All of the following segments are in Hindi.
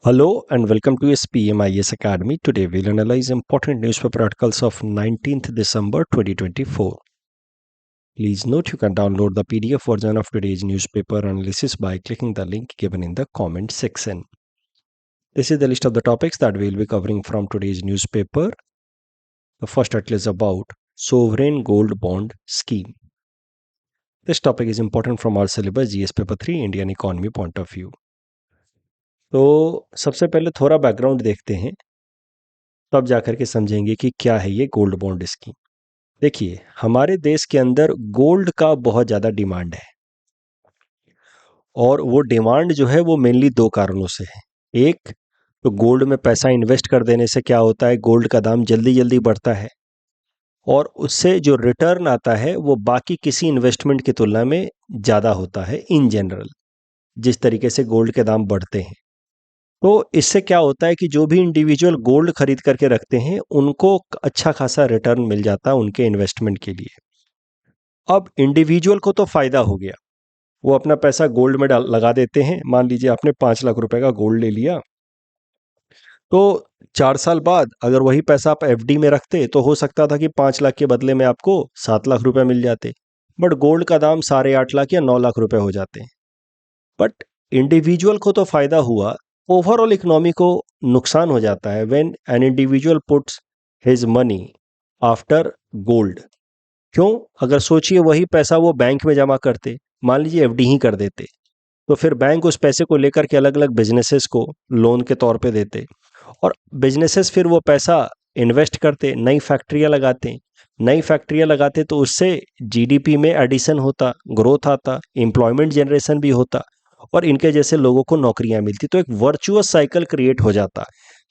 Hello and welcome to SPMIS Academy. Today we'll analyze important newspaper articles of 19th December 2024. Please note you can download the PDF version of today's newspaper analysis by clicking the link given in the comment section. This is the list of the topics that we'll be covering from today's newspaper. The first article is about Sovereign Gold Bond Scheme. This topic is important from our syllabus GS Paper 3 Indian Economy point of view. तो सबसे पहले थोड़ा बैकग्राउंड देखते हैं, तब जाकर के समझेंगे कि क्या है ये गोल्ड बॉन्ड स्कीम। देखिए, हमारे देश के अंदर गोल्ड का बहुत ज़्यादा डिमांड है और वो डिमांड जो है वो मेनली दो कारणों से है। एक तो गोल्ड में पैसा इन्वेस्ट कर देने से क्या होता है, गोल्ड का दाम जल्दी जल्दी बढ़ता है और उससे जो रिटर्न आता है वो बाकी किसी इन्वेस्टमेंट की तुलना में ज़्यादा होता है इन जनरल, जिस तरीके से गोल्ड के दाम बढ़ते हैं। तो इससे क्या होता है कि जो भी इंडिविजुअल गोल्ड खरीद करके रखते हैं उनको अच्छा खासा रिटर्न मिल जाता है उनके इन्वेस्टमेंट के लिए। अब इंडिविजुअल को तो फायदा हो गया, वो अपना पैसा गोल्ड में लगा देते हैं। मान लीजिए आपने 5 लाख रुपए का गोल्ड ले लिया, तो 4 साल बाद अगर वही पैसा आप एफडी में रखते तो हो सकता था कि 5 लाख के बदले में आपको 7 लाख रुपए मिल जाते, बट गोल्ड का दाम 8.5 लाख या 9 लाख रुपए हो जाते। बट इंडिविजुअल को तो फायदा हुआ, ओवरऑल इकोनॉमी को नुकसान हो जाता है when an individual puts his money after gold. क्यों? अगर सोचिए वही पैसा वो बैंक में जमा करते, मान लीजिए एफडी ही कर देते, तो फिर बैंक उस पैसे को लेकर के अलग अलग बिजनेसेस को लोन के तौर पे देते और बिजनेसेस फिर वो पैसा इन्वेस्ट करते, नई फैक्ट्रियां लगाते तो उससे जीडीपी में एडिशन होता, ग्रोथ आता, एम्प्लॉयमेंट जनरेशन भी होता और इनके जैसे लोगों को नौकरियां मिलती, तो एक वर्चुअस साइकिल क्रिएट हो जाता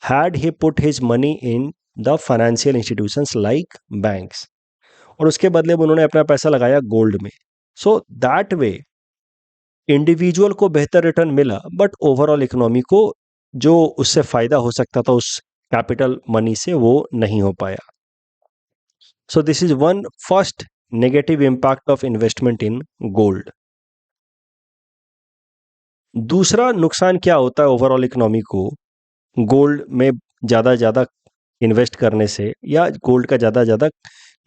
had he put his money in the financial institutions like banks, और उसके बदले में उन्होंने अपना पैसा लगाया गोल्ड में। सो दैट वे इंडिविजुअल को बेहतर रिटर्न मिला, बट ओवरऑल इकोनॉमी को जो उससे फायदा हो सकता था उस कैपिटल मनी से, वो नहीं हो पाया। So this is one first negative impact of investment in gold. दूसरा नुकसान क्या होता है ओवरऑल इकोनॉमी को गोल्ड में ज़्यादा इन्वेस्ट करने से या गोल्ड का ज़्यादा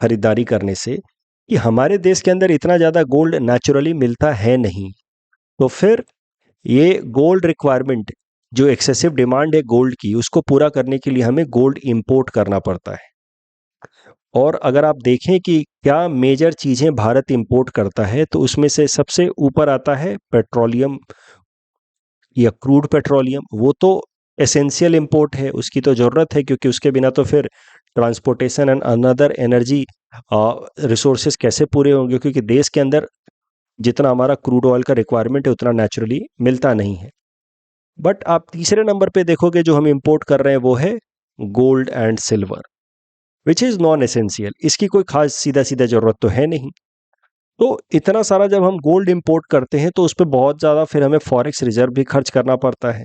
खरीदारी करने से, कि हमारे देश के अंदर इतना ज़्यादा गोल्ड नेचुरली मिलता है नहीं, तो फिर ये गोल्ड रिक्वायरमेंट, जो एक्सेसिव डिमांड है गोल्ड की, उसको पूरा करने के लिए हमें गोल्ड इंपोर्ट करना पड़ता है। और अगर आप देखें कि क्या मेजर चीज़ें भारत इंपोर्ट करता है, तो उसमें से सबसे ऊपर आता है पेट्रोलियम या क्रूड पेट्रोलियम। वो तो एसेंशियल इंपोर्ट है, उसकी तो ज़रूरत है, क्योंकि उसके बिना तो फिर transportation and another energy resources कैसे पूरे होंगे, क्योंकि देश के अंदर जितना हमारा क्रूड ऑयल का रिक्वायरमेंट है उतना नेचुरली मिलता नहीं है। बट आप तीसरे नंबर पे देखोगे जो हम इंपोर्ट कर रहे हैं वो है gold and silver, which is non essential. इसकी कोई खास सीधा ज़रूरत तो है नहीं। तो इतना सारा जब हम गोल्ड इंपोर्ट करते हैं तो उस पर बहुत ज़्यादा फिर हमें फॉरेक्स रिजर्व भी खर्च करना पड़ता है,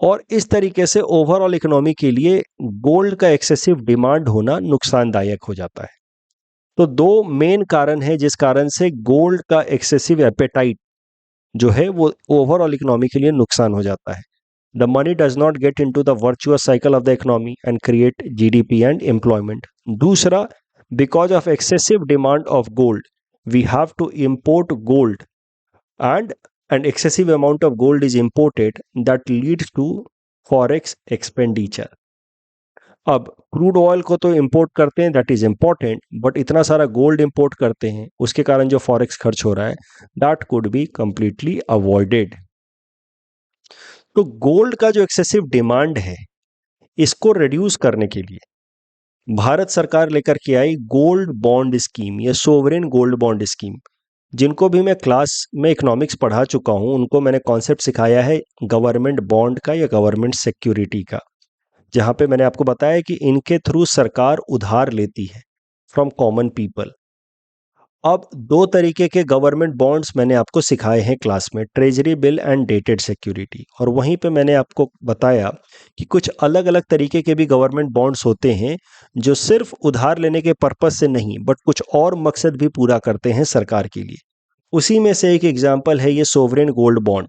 और इस तरीके से ओवरऑल इकोनॉमी के लिए गोल्ड का एक्सेसिव डिमांड होना नुकसानदायक हो जाता है। तो दो मेन कारण है जिस कारण से गोल्ड का एक्सेसिव एपेटाइट जो है वो ओवरऑल इकोनॉमी के लिए नुकसान हो जाता है। The money does not get into the virtuous cycle of the economy and create GDP and employment. दूसरा, because of excessive demand of gold we have to import gold and an excessive amount of gold is imported that leads to forex expenditure. अब क्रूड ऑयल को तो इंपोर्ट करते हैं, दैट इज इंपॉर्टेंट, बट इतना सारा गोल्ड इंपोर्ट करते हैं उसके कारण जो फॉरेक्स खर्च हो रहा है that could be completely avoided. तो गोल्ड का जो एक्सेसिव डिमांड है इसको रिड्यूस करने के लिए भारत सरकार लेकर के आई गोल्ड बॉन्ड स्कीम या सोवरेन गोल्ड बॉन्ड स्कीम। जिनको भी मैं क्लास में इकोनॉमिक्स पढ़ा चुका हूँ उनको मैंने कॉन्सेप्ट सिखाया है गवर्नमेंट बॉन्ड का या गवर्नमेंट सिक्योरिटी का, जहाँ पे मैंने आपको बताया कि इनके थ्रू सरकार उधार लेती है फ्रॉम कॉमन पीपल। अब दो तरीके के गवर्नमेंट बॉन्ड्स मैंने आपको सिखाए हैं क्लास में, treasury bill and dated security, और वहीं पे मैंने आपको बताया कि कुछ अलग अलग तरीके के भी गवर्नमेंट बॉन्ड्स होते हैं जो सिर्फ उधार लेने के पर्पज से नहीं बट कुछ और मकसद भी पूरा करते हैं सरकार के लिए। उसी में से एक एग्जाम्पल है ये सोवरेन गोल्ड बॉन्ड।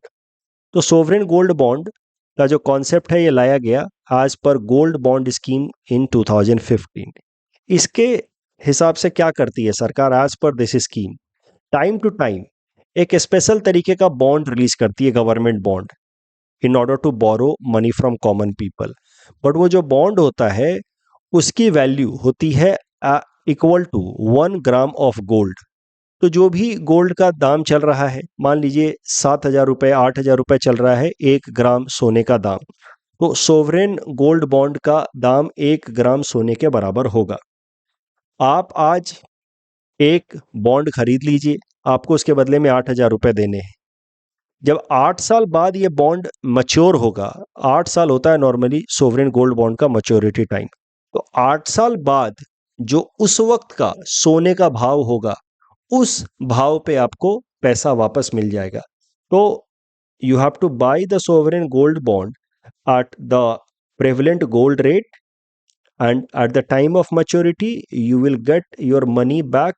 तो सोवरेन गोल्ड बॉन्ड का जो कॉन्सेप्ट है ये लाया गया as per gold bond scheme in 2015। इसके हिसाब से क्या करती है सरकार? As per this scheme, time to time एक स्पेशल तरीके का बॉन्ड रिलीज करती है, government bond, in order to borrow money from common people. But वो जो बॉन्ड होता है उसकी वैल्यू होती है equal to 1 gram of gold. तो जो भी गोल्ड का दाम चल रहा है, मान लीजिए 7,000 रुपये 8,000 रुपये चल रहा है 1 ग्राम सोने का दाम, तो सोवरेन गोल्ड बॉन्ड का दाम 1 ग्राम सोने के बराबर होगा। आप आज एक बॉन्ड खरीद लीजिए, आपको उसके बदले में 8,000 रुपये देने हैं। जब 8 साल बाद ये बॉन्ड मच्योर होगा, 8 साल होता है नॉर्मली सोवरेन गोल्ड बॉन्ड का मैच्योरिटी टाइम, तो 8 साल बाद जो उस वक्त का सोने का भाव होगा, उस भाव पे आपको पैसा वापस मिल जाएगा। तो you have to buy the sovereign gold bond at the prevalent gold rate, and at the time of maturity you will get your money back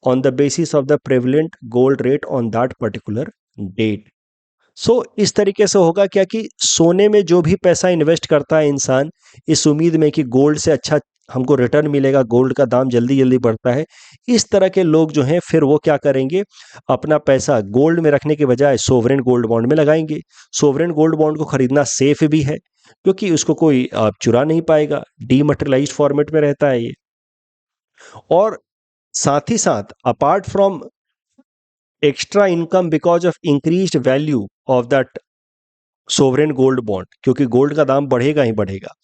on the basis of the prevalent gold rate on that particular date. इस तरीके से होगा क्या कि सोने में जो भी पैसा इन्वेस्ट करता है इंसान, इस उम्मीद में कि गोल्ड से अच्छा हमको रिटर्न मिलेगा, गोल्ड का दाम जल्दी जल्दी बढ़ता है, इस तरह के लोग जो हैं फिर वो क्या करेंगे, अपना पैसा गोल्ड में रखने के बजाय सोवरेन गोल्ड बॉन्ड में लगाएंगे। सोवरेन गोल्ड बॉन्ड को खरीदना सेफ भी है क्योंकि उसको कोई चुरा नहीं पाएगा, डीमटेरियलाइज्ड फॉर्मेट में रहता है ये। और साथ ही साथ apart from extra income because of increased value of that sovereign gold bond, क्योंकि गोल्ड का दाम बढ़ेगा ही बढ़ेगा,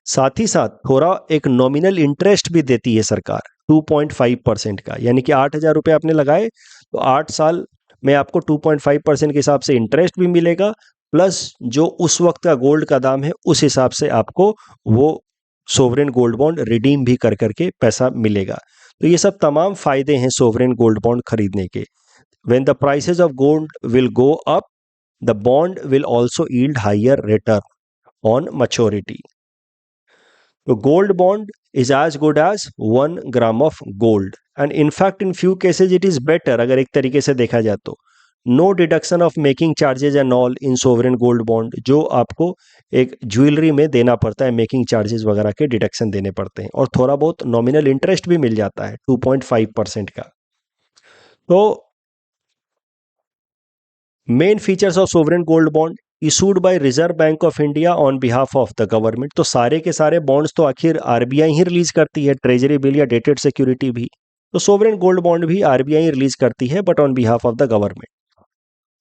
साथ ही साथ थोड़ा एक नॉमिनल इंटरेस्ट भी देती है सरकार 2.5% का। यानी कि 8,000 रुपये आपने लगाए तो 8 साल में आपको 2.5% के हिसाब से इंटरेस्ट भी मिलेगा, प्लस जो उस वक्त का गोल्ड का दाम है उस हिसाब से आपको वो सोवरेन गोल्ड बॉन्ड रिडीम भी कर करके पैसा मिलेगा। तो ये सब तमाम फायदे हैं सोवरेन गोल्ड बॉन्ड खरीदने के। When the prices of gold will go up, the bond will also yield higher return on maturity. So gold bond is as good as 1 gram of gold, and in fact in few cases it is better। अगर एक तरीके से देखा जाए तो no deduction of making charges and all in sovereign gold bond, जो आपको एक ज्वेलरी में देना पड़ता है, मेकिंग चार्जेस वगैरह के डिडक्शन देने पड़ते हैं, और थोड़ा बहुत नॉमिनल इंटरेस्ट भी मिल जाता है 2.5% का। तो main features of sovereign gold bond issued by reserve bank of India on behalf of the government. तो सारे के सारे बॉन्ड्स तो आखिर आरबीआई ही रिलीज करती है, ट्रेजरी बिल या डेटेड सिक्योरिटी भी। तो सोवरेन गोल्ड बॉन्ड भी आरबीआई रिलीज करती है, but on behalf of the government.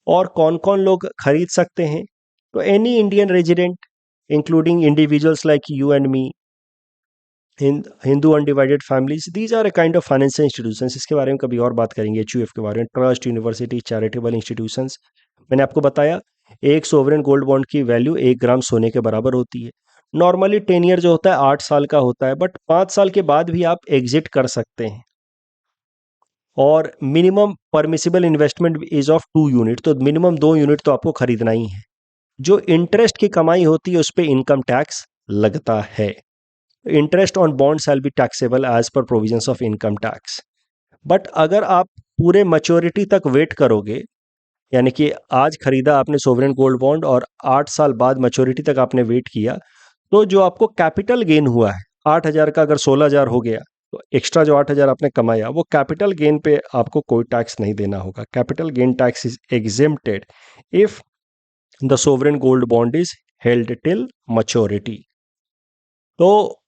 और कौन कौन लोग खरीद सकते हैं? तो any Indian resident including individuals like you and me, Hindu undivided families, these are a kind of financial institutions. इसके बारे में कभी और बात करेंगे, एचयूएफ के बारे में, ट्रस्ट, यूनिवर्सिटी, चैरिटेबल इंस्टीट्यूशंस। मैंने आपको बताया एक सोवरेन गोल्ड बॉन्ड की वैल्यू 1 ग्राम सोने के बराबर होती है। नॉर्मली 10 ईयर जो होता है 8 साल का होता है, बट 5 साल के बाद भी आप एग्जिट कर सकते हैं। और minimum permissible investment is of 2 unit, तो मिनिमम 2 यूनिट तो आपको खरीदना ही है। जो इंटरेस्ट की कमाई होती है उस पर इनकम टैक्स लगता है। Interest on bond shall be taxable as per provisions of income tax. But अगर आप पूरे मैच्योरिटी तक वेट करोगे, यानी कि आज खरीदा आपने सोवरेन गोल्ड बॉन्ड और 8 साल बाद मैच्योरिटी तक आपने वेट किया, तो जो आपको कैपिटल गेन हुआ है 8,000 का अगर 16,000 हो गया, तो एक्स्ट्रा जो 8,000 आपने कमाया वो कैपिटल गेन पे आपको कोई टैक्स नहीं देना होगा। Capital gain tax is exempted if the sovereign gold bond is held till maturity. तो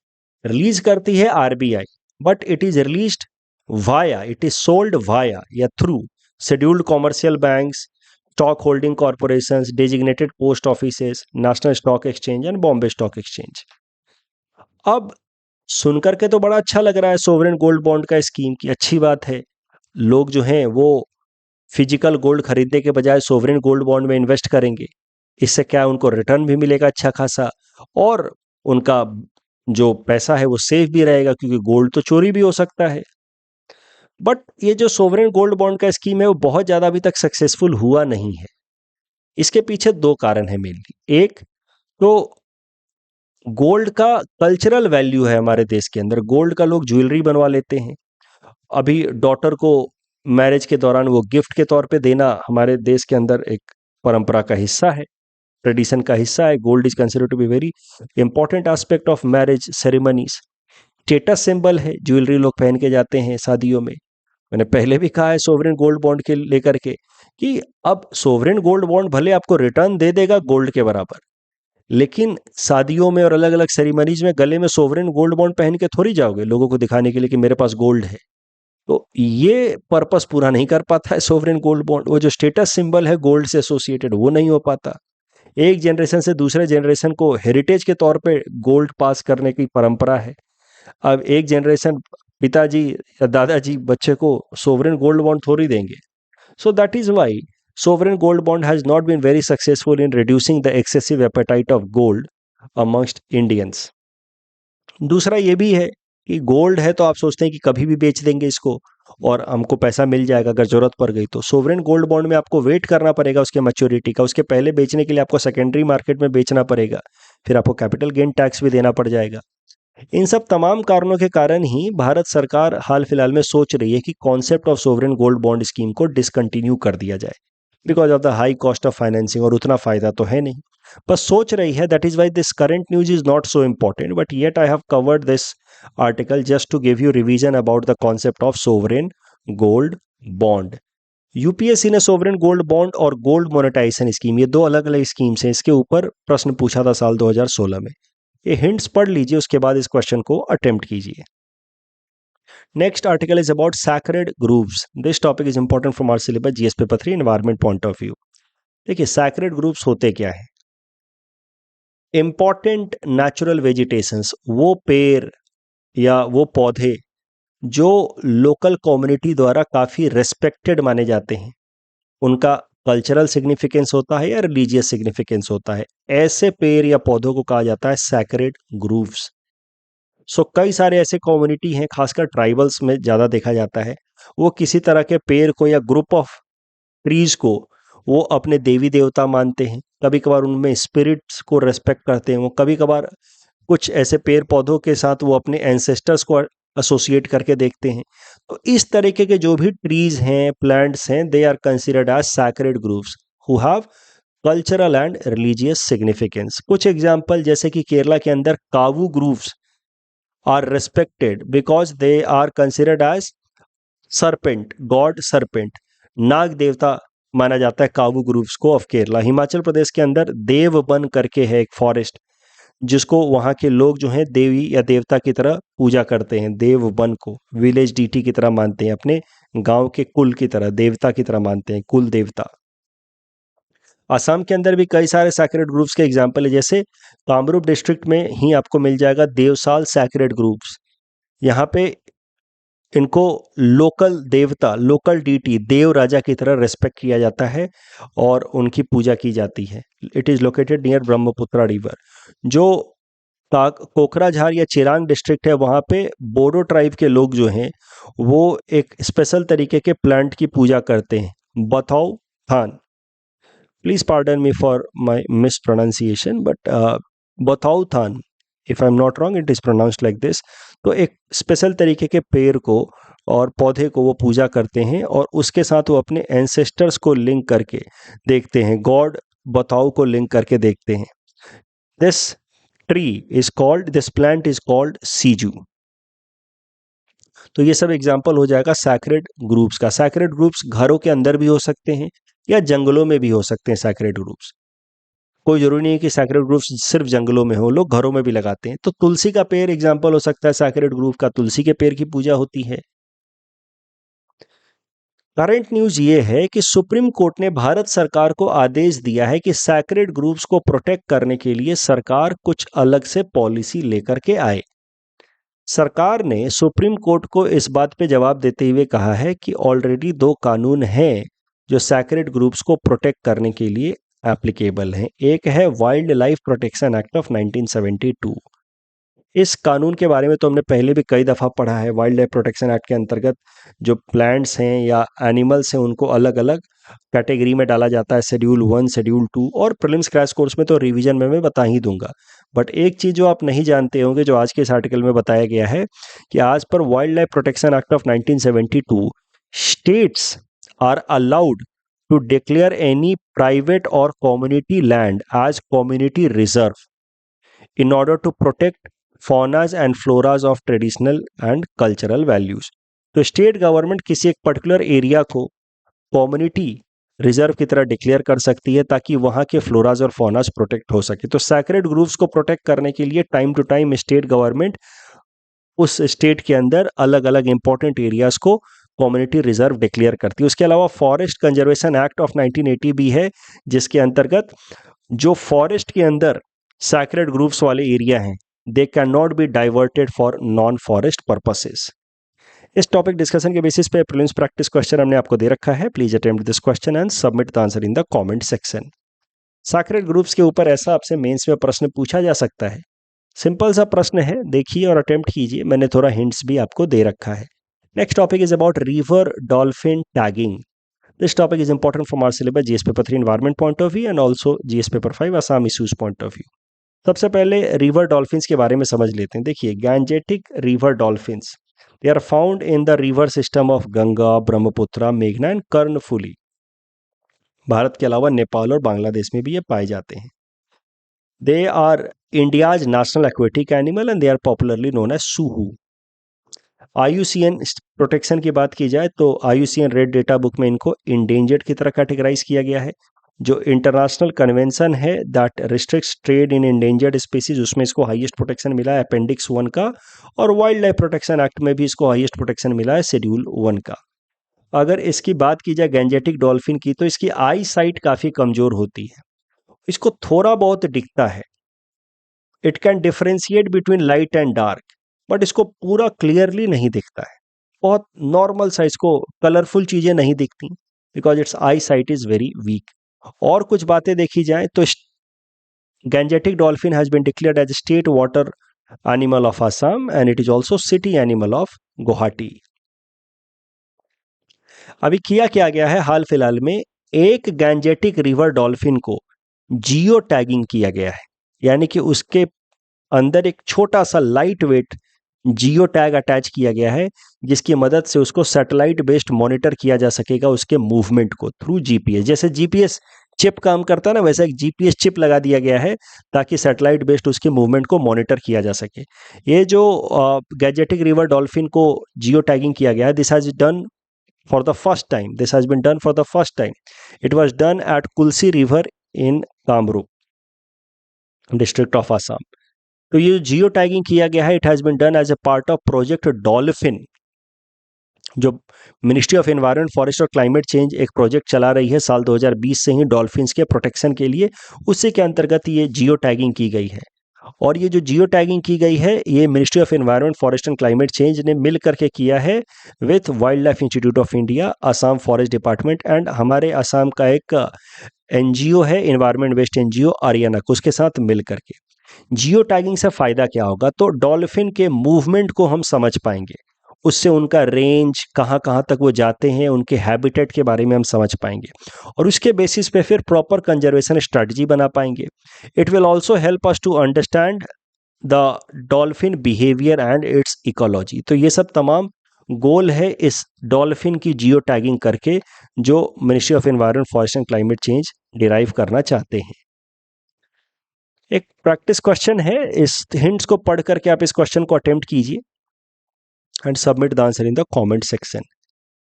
रिलीज करती है RBI, but it is released via, it is sold via या through scheduled commercial banks, stock holding corporations, designated post offices, national stock exchange and Bombay stock exchange. अब सुनकर के तो बड़ा अच्छा लग रहा है सोवरेन गोल्ड बॉन्ड का स्कीम की, अच्छी बात है। लोग जो हैं वो फिजिकल गोल्ड खरीदने के बजाय सोवरेन गोल्ड बॉन्ड में इन्वेस्ट करेंगे। इससे क्या है, उनको रिटर्न भी मिलेगा अच्छा खासा, और उनका जो पैसा है वो सेफ भी रहेगा, क्योंकि गोल्ड तो चोरी भी हो सकता है। बट ये जो सोवरेन गोल्ड बॉन्ड का स्कीम है वो बहुत ज़्यादा अभी तक सक्सेसफुल हुआ नहीं है। इसके पीछे 2 कारण है मेनली। एक तो गोल्ड का कल्चरल वैल्यू है हमारे देश के अंदर, गोल्ड का लोग ज्वेलरी बनवा लेते हैं। अभी डॉटर को मैरिज के दौरान वो गिफ्ट के तौर पे देना हमारे देश के अंदर एक परंपरा का हिस्सा है। ट्रेडिशन का हिस्सा है। Gold is considered to be very important aspect of marriage ceremonies. Status symbol है, ज्वेलरी लोग पहन के जाते हैं शादियों में। मैंने पहले भी कहा है सोवरेन गोल्ड बॉन्ड के लेकर के कि अब सोवरेन गोल्ड बॉन्ड भले आपको रिटर्न दे देगा गोल्ड के बराबर, लेकिन शादियों में और अलग अलग सेरेमनीज में गले में सोवरेन गोल्ड बॉन्ड पहन के थोड़ी जाओगे लोगों को दिखाने के लिए कि मेरे पास गोल्ड है। तो ये पर्पस पूरा नहीं कर पाता है सोवरेन गोल्ड बॉन्ड। वो जो स्टेटस सिंबल है गोल्ड से एसोसिएटेड, वो नहीं हो पाता। एक जनरेशन से दूसरे जनरेशन को हेरिटेज के तौर पे गोल्ड पास करने की परंपरा है। अब एक जनरेशन पिताजी या दादाजी बच्चे को सोवरेन गोल्ड बॉन्ड थोड़ी देंगे। So that is why sovereign gold bond has not been very successful in reducing the excessive appetite of gold amongst Indians। दूसरा ये भी है कि गोल्ड है तो आप सोचते हैं कि कभी भी बेच देंगे इसको और हमको पैसा मिल जाएगा अगर जरूरत पड़ गई तो। सोवरेन गोल्ड बॉन्ड में आपको वेट करना पड़ेगा उसके मैच्योरिटी का, उसके पहले बेचने के लिए आपको सेकेंडरी मार्केट में बेचना पड़ेगा, फिर आपको कैपिटल गेन टैक्स भी देना पड़ जाएगा। इन सब तमाम कारणों के कारण ही भारत सरकार हाल फिलहाल में सोच रही है कि concept of sovereign gold bond scheme को डिसकंटिन्यू कर दिया जाए because of the high cost of financing, और उतना फायदा तो है नहीं, बस सोच रही है। That is why this current news is not so important, but yet I have covered this article just to give you revision about the concept of sovereign gold bond. UPSC ने सोवरेन गोल्ड बॉन्ड और गोल्ड मोनेटाइजेशन स्कीम, ये दो अलग अलग स्कीम्स हैं, इसके ऊपर प्रश्न पूछा था साल 2016 में। ये हिंट्स पढ़ लीजिए, उसके बाद इस क्वेश्चन को अटेम्प्ट कीजिए। Next article is about sacred groves. This topic is important from our syllabus GS paper 3 environment point of view। देखिए sacred groves होते क्या है? Important natural vegetations, वो पेड़ या वो पौधे जो लोकल कम्युनिटी द्वारा काफ़ी रेस्पेक्टेड माने जाते हैं, उनका कल्चरल सिग्निफिकेंस होता है या रिलीजियस सिग्निफिकेंस होता है, ऐसे पेड़ या पौधों को कहा जाता है सैक्रेड ग्रूव्स। सो कई सारे ऐसे कम्युनिटी हैं, खासकर ट्राइबल्स में ज़्यादा देखा जाता है, वो किसी तरह के पेड़ को या ग्रुप ऑफ ट्रीज को वो अपने देवी देवता मानते हैं। कभी कभार उनमें स्पिरिट्स को रेस्पेक्ट करते हैं। वो कभी कभार कुछ ऐसे पेड़ पौधों के साथ वो अपने एंसेस्टर्स को एसोसिएट करके देखते हैं। तो इस तरीके के जो भी ट्रीज हैं, प्लांट्स हैं, they are considered as sacred groves who have cultural and religious significance. कुछ एग्जाम्पल जैसे कि केरला के अंदर kavu groves are respected because they are considered as serpent, god serpent, नाग देवता माना जाता है कावू ग्रूव्स को ऑफ केरला। हिमाचल प्रदेश के अंदर देवबन करके है एक फॉरेस्ट, जिसको वहाँ के लोग जो हैं देवी या देवता की तरह पूजा करते हैं। देवबन को विलेज डीटी की तरह मानते हैं, अपने गांव के कुल की तरह, देवता की तरह मानते हैं, कुल देवता। असम के अंदर भी कई सारे सैक्रेड ग्रुप्स के एग्जाम्पल है, जैसे कामरूप डिस्ट्रिक्ट में ही आपको मिल जाएगा देवसाल सैक्रेड ग्रुप्स। यहाँ पे इनको लोकल देवता, लोकल डीटी, देव राजा की तरह रेस्पेक्ट किया जाता है और उनकी पूजा की जाती है। It is located near Brahmaputra river. जो कोकराझार या चिरांग डिस्ट्रिक्ट है, वहाँ पे बोडो ट्राइब के लोग जो हैं वो एक स्पेशल तरीके के प्लांट की पूजा करते हैं, बथाऊ थान। Please pardon me for my mispronunciation, but Bothauthan, if I'm not wrong, it is pronounced like this। तो एक स्पेशल तरीके के पेड़ को और पौधे को वो पूजा करते हैं और उसके साथ वो अपने एंसेस्टर्स को लिंक करके देखते हैं, गॉड बताओ को लिंक करके देखते हैं। This tree is called, this plant is called सीजू। तो ये सब एग्जाम्पल हो जाएगा सैक्रेड ग्रुप्स का। सैक्रेड ग्रुप्स घरों के अंदर भी हो सकते हैं या जंगलों में भी हो सकते हैं सैक्रेड ग्रुप्स। कोई जरूरी नहीं है कि सैक्रेड ग्रुप्स सिर्फ जंगलों में हो, लोग घरों में भी लगाते हैं। तो तुलसी का पेड़ एग्जाम्पल हो सकता है सैक्रेड ग्रुप का, तुलसी के पेड़ की पूजा होती है। करंट न्यूज ये है कि सुप्रीम कोर्ट ने भारत सरकार को आदेश दिया है कि सैक्रेड ग्रुप्स को प्रोटेक्ट करने के लिए सरकार कुछ अलग से पॉलिसी लेकर के आए। सरकार ने सुप्रीम कोर्ट को इस बात पे जवाब देते हुए कहा है कि ऑलरेडी 2 कानून हैं जो सैक्रेड ग्रुप्स को प्रोटेक्ट करने के लिए एप्लीकेबल हैं। एक है wild life protection act of 1972। इस कानून के बारे में तो हमने पहले भी कई दफ़ा पढ़ा है। वाइल्ड लाइफ प्रोटेक्शन एक्ट के अंतर्गत जो प्लांट्स हैं या एनिमल्स हैं उनको अलग अलग कैटेगरी में डाला जाता है, शेड्यूल 1, शेड्यूल 2, और प्रीलिम्स क्रैश कोर्स में तो रिवीजन में मैं बता ही दूंगा। बट एक चीज़ जो आप नहीं जानते होंगे, जो आज के इस आर्टिकल में बताया गया है कि आज पर wild life protection act of 1972 states are allowed to declare any private or community land as community reserve in order to protect faunas and floras of traditional and cultural values. तो स्टेट गवर्नमेंट किसी एक पर्टिकुलर एरिया को कम्युनिटी रिजर्व की तरह डिक्लेयर कर सकती है ताकि वहाँ के फ्लोराज और फौनाज प्रोटेक्ट हो सके। तो सैक्रेड ग्रुप्स को प्रोटेक्ट करने के लिए time to time state government उस स्टेट के अंदर अलग अलग इंपॉर्टेंट एरियाज को कम्युनिटी रिजर्व डिक्लेयर करती है। उसके अलावा फॉरेस्ट कंजर्वेशन एक्ट ऑफ 1980 भी है, जिसके अंतर्गत जो फॉरेस्ट के अंदर सैक्रेड ग्रुप्स वाले एरिया हैं, they can not be diverted for non forest purposes. इस टॉपिक डिस्कशन के बेसिस पे प्रीलिम्स प्रैक्टिस क्वेश्चन हमने आपको दे रखा है। Please attempt this question and submit the answer in the comment section. Sacred groups के ऊपर ऐसा आपसे मेंस में प्रश्न पूछा जा सकता है। सिंपल सा प्रश्न है, देखिए और अटेम्प्ट कीजिए। मैंने थोड़ा हिंट्स भी आपको दे रखा है। Next topic is about river dolphin tagging. This topic is important from our syllabus GS paper 3 environment point of view and also GS paper 5 Assam issues point of view. सबसे पहले रिवर डॉल्फिन्स के बारे में समझ लेते हैं। देखिए, Gangetic river dolphins, they are found in the river system of Ganga, Brahmaputra, मेघना एंड कर्णफुली। भारत के अलावा नेपाल और बांग्लादेश में भी ये पाए जाते हैं। They are India's national aquatic animal and they are popularly known as सूहू। IUCN प्रोटेक्शन की बात की जाए तो IUCN रेड डेटा बुक में इनको इंडेंजर्ड की तरह कैटेगराइज किया गया है। जो इंटरनेशनल कन्वेंशन है that restricts trade in endangered species, उसमें इसको हाईएस्ट प्रोटेक्शन मिला है अपेंडिक्स 1 का, और वाइल्ड लाइफ प्रोटेक्शन एक्ट में भी इसको हाईएस्ट प्रोटेक्शन मिला है शेड्यूल 1 का। अगर इसकी बात की जाए गैंजेटिक डॉल्फिन की, तो इसकी आई साइट काफ़ी कमज़ोर होती है, इसको थोड़ा बहुत दिखता है। It can differentiate between light and dark, but इसको पूरा क्लियरली नहीं दिखता है। बहुत नॉर्मल सा इसको कलरफुल चीज़ें नहीं दिखती because it's eye sight is very weak. और कुछ बातें देखी जाए तो gangetic dolphin has been declared as state water animal of Assam and it is also city animal of Guwahati. अभी किया क्या गया है, हाल फिलहाल में एक गैंजेटिक रिवर डॉल्फिन को जियो टैगिंग किया गया है, यानी कि उसके अंदर एक छोटा सा light weight geo tag attach किया गया है, जिसकी मदद से उसको सैटेलाइट बेस्ड मॉनिटर किया जा सकेगा उसके मूवमेंट को थ्रू जीपीएस। जैसे जीपीएस चिप काम करता है ना, वैसा एक जीपीएस चिप लगा दिया गया है ताकि सैटेलाइट बेस्ड उसके मूवमेंट को मॉनिटर किया जा सके। ये जो गैंजेटिक रिवर डॉल्फिन को जियो टैगिंग किया गया है, this has done for the first time, this has been done for the first time. It was done at Kulsi river in Kamrup district of Assam. तो ये जियो टैगिंग किया गया है, it has been done as a part of project dolphin, जो मिनिस्ट्री ऑफ एनवायरनमेंट, फॉरेस्ट और क्लाइमेट चेंज एक प्रोजेक्ट चला रही है साल 2020 से ही डॉल्फिन्स के प्रोटेक्शन के लिए। उसी के अंतर्गत ये जियो टैगिंग की गई है। और ये जो जियो टैगिंग की गई है, ये ministry of environment, forest and climate change ने मिल करके किया है with wild life institute of India, Assam forest department and हमारे असम का एक एनजीओ है एनवायरनमेंट बेस्ड एनजीओ आर्यानक, उसके साथ मिल करके। जियो टैगिंग से फायदा क्या होगा, तो डॉल्फिन के मूवमेंट को हम समझ पाएंगे, उससे उनका रेंज कहाँ कहाँ तक वो जाते हैं, उनके हैबिटेट के बारे में हम समझ पाएंगे और उसके बेसिस पे फिर प्रॉपर कंजर्वेशन स्ट्रेटजी बना पाएंगे। It will also help us to understand the dolphin behaviour and its ecology. तो ये सब तमाम गोल है इस डॉल्फिन की जियो टैगिंग करके, जो ministry of environment, forest and climate change derive करना चाहते हैं। एक प्रैक्टिस क्वेश्चन है, इस हिंट्स को पढ़ करके आप इस क्वेश्चन को अटेम्प्ट कीजिए and submit the answer in the comment section.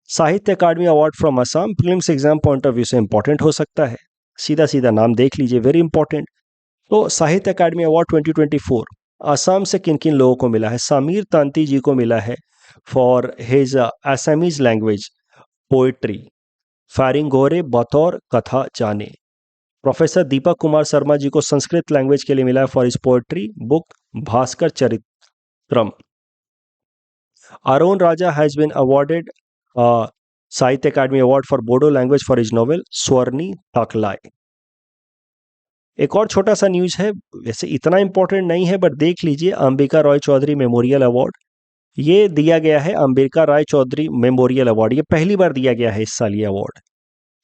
Sahitya Akademi award from Assam, prelims exam point of view से इंपॉर्टेंट हो सकता है। सीधा सीधा नाम देख लीजिए, वेरी इंपॉर्टेंट। तो साहित्य अकादमी अवार्ड 2024 असम से किन किन लोगों को मिला है? समीर तांती जी को मिला है for his Assamese language poetry, फारिंग गोरे बतौर कथा जाने। प्रोफेसर दीपक कुमार शर्मा जी को संस्कृत लैंग्वेज के लिए मिला है for his poetry book Bhaskar Charitram. Arun Raja has been awarded Sahitya Akademi award for Bodo language for his novel स्वर्णी ताकलाय। एक और छोटा सा न्यूज है, वैसे इतना इंपॉर्टेंट नहीं है बट देख लीजिए, अंबिका रॉय चौधरी मेमोरियल अवार्ड ये दिया गया है। अंबिका राय चौधरी मेमोरियल अवार्ड ये पहली बार दिया गया है इस साल ये अवार्ड,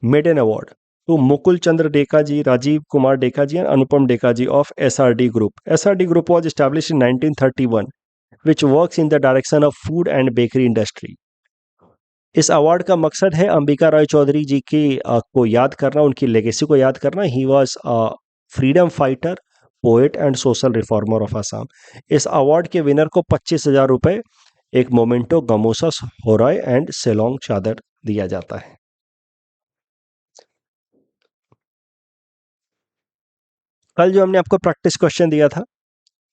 मेडन अवार्ड। तो Mukul Chandra Deka ji, Rajiv Kumar Deka ji and Anupam Deka ji of SRD group. SRD group was established in 1931 which works in the direction of food and bakery industry. इस अवार्ड का मकसद है अंबिका रॉय चौधरी जी की को याद करना, उनकी लेगेसी को याद करना। He was freedom fighter, poet and social reformer of Assam. इस अवार्ड के विनर को 25,000 रुपए, एक मोमेंटो, गमोसा, होराय एंड सेलोंग चादर दिया जाता है। कल जो हमने आपको प्रैक्टिस क्वेश्चन दिया था,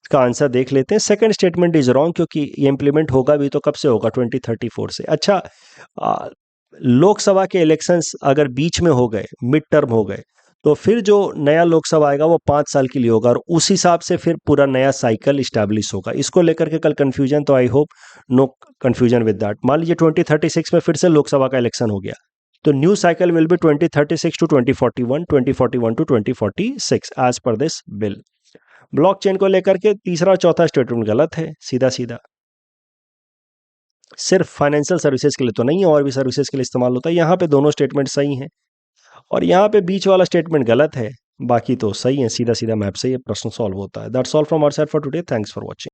इसका आंसर देख लेते हैं। सेकंड स्टेटमेंट इज रॉन्ग, क्योंकि ये इंप्लीमेंट होगा भी तो कब से होगा? 2034 से। अच्छा, लोकसभा के इलेक्शंस अगर बीच में हो गए, मिड टर्म हो गए, तो फिर जो नया लोकसभा आएगा वो 5 साल के लिए होगा, और उस हिसाब से फिर पूरा नया साइकिल इस्टेब्लिश होगा। इसको लेकर के कल कंफ्यूजन, तो I hope no confusion with that. मान लीजिए 2036 में फिर से लोकसभा का इलेक्शन हो गया, तो new cycle will be 2036 to 2041, 2041 to 2046 as per this bill. Blockchain को लेकर के तीसरा और चौथा स्टेटमेंट गलत है, सीधा सीधा। सिर्फ फाइनेंशियल सर्विसेज के लिए तो नहीं है, और भी सर्विसेज के लिए इस्तेमाल होता है। यहाँ पे दोनों स्टेटमेंट सही हैं, और यहाँ पे बीच वाला स्टेटमेंट गलत है, बाकी तो सही है। सीधा सीधा मैप से ये प्रश्न सॉल्व होता है। That's all from our side for today. Thanks for watching.